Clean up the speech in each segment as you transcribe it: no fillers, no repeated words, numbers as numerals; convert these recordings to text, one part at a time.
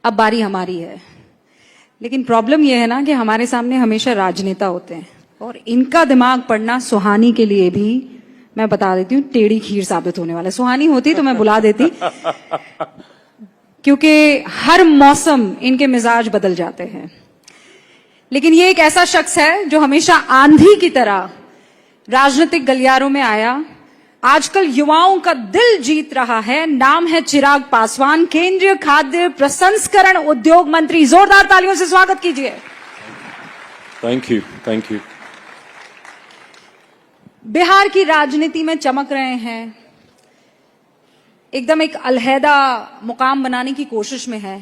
अब बारी हमारी है। लेकिन प्रॉब्लम यह है ना कि हमारे सामने हमेशा राजनेता होते हैं और इनका दिमाग पढ़ना सुहानी के लिए भी, मैं बता देती हूँ, टेढ़ी खीर साबित होने वाला है। सुहानी होती तो मैं बुला देती, क्योंकि हर मौसम इनके मिजाज बदल जाते हैं। लेकिन ये एक ऐसा शख्स है जो हमेशा आंधी की तरह राजनीतिक गलियारों में आया, आजकल युवाओं का दिल जीत रहा है। नाम है चिराग पासवान, केंद्रीय खाद्य प्रसंस्करण उद्योग मंत्री। जोरदार तालियों से स्वागत कीजिए। Thank you, thank you. Bihar की राजनीति में चमक रहे हैं, एकदम एक अलहदा मुकाम बनाने की कोशिश में है।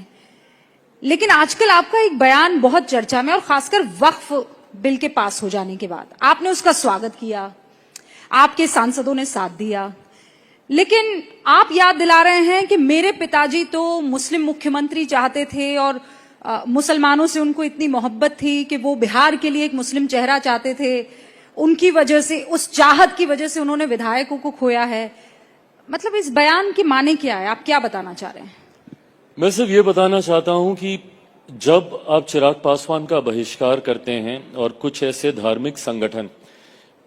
लेकिन आजकल आपका एक बयान बहुत चर्चा में, और खासकर वक्फ बिल के पास हो जाने के बाद आपने उसका स्वागत किया, आपके सांसदों ने साथ दिया, लेकिन आप याद दिला रहे हैं कि मेरे पिताजी तो मुस्लिम मुख्यमंत्री चाहते थे और मुसलमानों से उनको इतनी मोहब्बत थी कि वो बिहार के लिए एक मुस्लिम चेहरा चाहते थे। उनकी वजह से, उस चाहत की वजह से उन्होंने विधायकों को खोया है। मतलब इस बयान के माने क्या है? आप क्या बताना चाह रहे हैं? मैं सिर्फ ये बताना चाहता हूं कि जब आप चिराग पासवान का बहिष्कार करते हैं और कुछ ऐसे धार्मिक संगठन,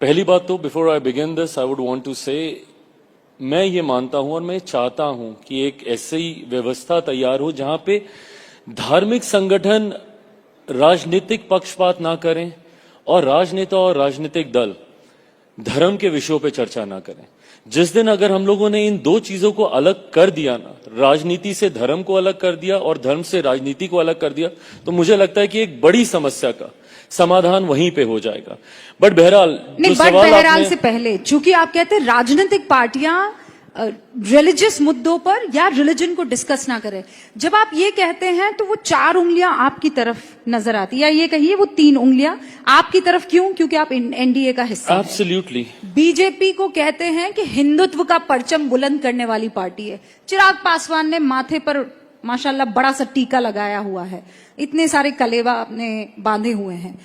पहली बात तो before I begin this I would want to say, मैं ये मानता हूं और मैं चाहता हूं कि एक ऐसी व्यवस्था तैयार हो जहां पे धार्मिक संगठन राजनीतिक पक्षपात ना करें और राजनेता और राजनीतिक दल धर्म के विषयों पे चर्चा ना करें। जिस दिन अगर हम लोगों ने इन दो चीजों को अलग कर दिया ना, राजनीति से धर्म को अलग कर दिया और धर्म से राजनीति को अलग कर दिया, तो मुझे लगता है कि एक बड़ी समस्या का समाधान वहीं पे हो जाएगा। बट बहरहाल, नहीं, बट बहरहाल से पहले, चूंकि आप कहते हैं राजनीतिक पार्टियां रिलीजियस मुद्दों पर या रिलीजन को डिस्कस ना करें, जब आप ये कहते हैं तो वो 4 उंगलियां आपकी तरफ नजर आती है, या ये कहिए वो 3 उंगलियां आपकी तरफ। क्यों? क्योंकि आप एनडीए का हिस्सा हैं। एब्सोल्युटली। बीजेपी को कहते हैं कि हिंदुत्व का परचम बुलंद करने वाली पार्टी है। चिराग पासवान ने माथे पर माशाल्लाह बड़ा सा टीका लगाया हुआ है, इतने सारे कलेवा अपने बांधे हुए हैं,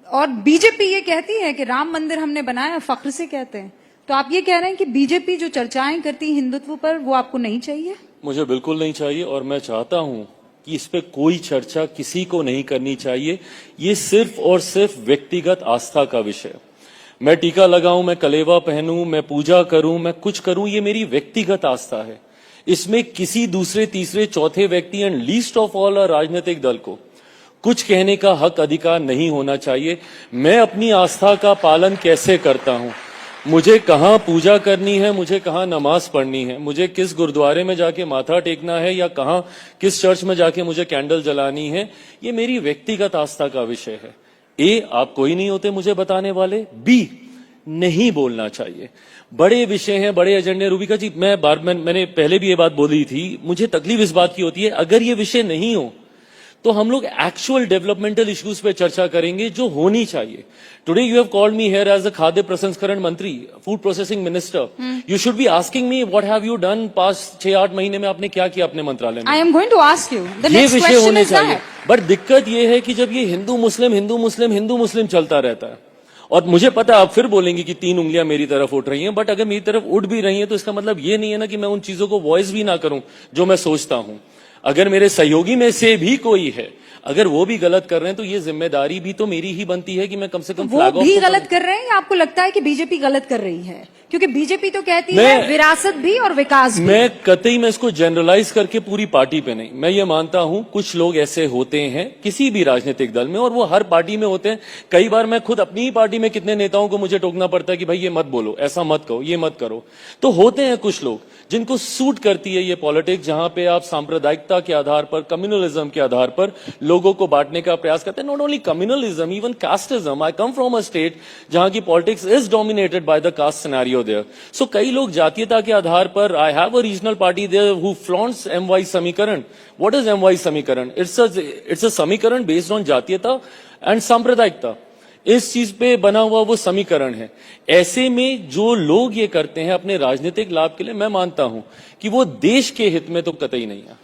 और बीजेपी ये कहती है कि राम मंदिर हमने बनाया, फख्र से कहते हैं। तो आप ये कह रहे हैं कि बीजेपी जो चर्चाएं करती है हिंदुत्व पर, वो आपको नहीं चाहिए? मुझे बिल्कुल नहीं चाहिए, और मैं चाहता हूं कि इस पे कोई चर्चा किसी को नहीं करनी चाहिए। ये सिर्फ और सिर्फ व्यक्तिगत आस्था का विषय। मैं टीका लगाऊं, मैं कलेवा पहनूं, मैं पूजा करूं, मैं कुछ करूं, ये मेरी व्यक्तिगत आस्था है। इसमें किसी दूसरे, तीसरे, चौथे व्यक्ति एंड लीस्ट ऑफ ऑल राजनीतिक दल को कुछ कहने का हक, अधिकार नहीं होना चाहिए। मैं अपनी आस्था का पालन कैसे करता हूं, मुझे कहां पूजा करनी है, मुझे कहां नमाज पढ़नी है, मुझे किस गुरुद्वारे में जाके माथा टेकना है, या कहां किस चर्च में जाके मुझे कैंडल जलानी है, ये मेरी व्यक्तिगत आस्था का विषय है। ए, आप कोई नहीं होते मुझे बताने वाले। बी, नहीं बोलना चाहिए। बड़े विषय हैं, बड़े एजेंडे। रूबिका जी, मैंने पहले भी ये बात बोली थी, मुझे तकलीफ इस बात की होती है, अगर ये विषय नहीं हो तो हम लोग एक्चुअल डेवलपमेंटल इश्यूज पे चर्चा करेंगे जो होनी चाहिए। Today you have called me here as a खाद्य प्रसंस्करण मंत्री, food processing minister. You should be asking me what have you done past 6-8 महीने में, आपने क्या किया अपने मंत्रालय में। I am going to ask you, the ये नेक्स्ट विषय क्वेश्चन होने इज चाहिए। दैट। बट दिक्कत ये है कि जब ये हिंदू मुस्लिम चलता रहता है, और मुझे पता है आप फिर बोलेंगे कि 3 उंगलियां मेरी तरफ उठ रही हैं, बट अगर मेरी तरफ उठ भी रही हैं तो इसका मतलब ये नहीं है ना कि मैं उन चीजों को वॉइस भी ना करूं जो मैं सोचता हूं। अगर मेरे सहयोगी में से भी कोई है, अगर वो भी गलत कर रहे हैं, तो ये जिम्मेदारी भी तो मेरी ही बनती है कि मैं कम से कम वो भी गलत कर रहे हैं, या आपको लगता है कि बीजेपी गलत कर रही है? क्योंकि बीजेपी तो कहती है विरासत भी और विकास भी। मैं कतई मैं इसको जनरलाइज करके पूरी पार्टी पे नहीं, मैं ये मानता हूं कुछ लोग ऐसे होते हैं किसी भी राजनीतिक दल में, और वो हर पार्टी में होते हैं। कई बार मैं खुद अपनी ही पार्टी में कितने नेताओं को मुझे टोकना पड़ता है कि भाई ये मत बोलो, ऐसा मत कहो, ये मत करो। तो होते हैं कुछ लोग जिनको सूट करती है ये पॉलिटिक्स, जहां पे आप सांप्रदायिकता के आधार पर, कम्युनलिज्म के आधार पर लोगों को बांटने का प्रयास करते हैं। Not only communalism, even casteism. I come from a state जहां की politics is dominated by the caste scenario there. So कई लोग जातीयता के आधार पर, I have a regional party there who flaunts MY समीकरण। व्हाट इज MY समीकरण? इट्स अ समीकरण बेस्ड ऑन जातीयता एंड सांप्रदायिकता। इस चीज पे बना हुआ वो समीकरण है। ऐसे में जो लोग ये करते हैं अपने राजनीतिक लाभ के लिए, मैं मानता हूं कि वो देश के हित में तो कतई नहीं है।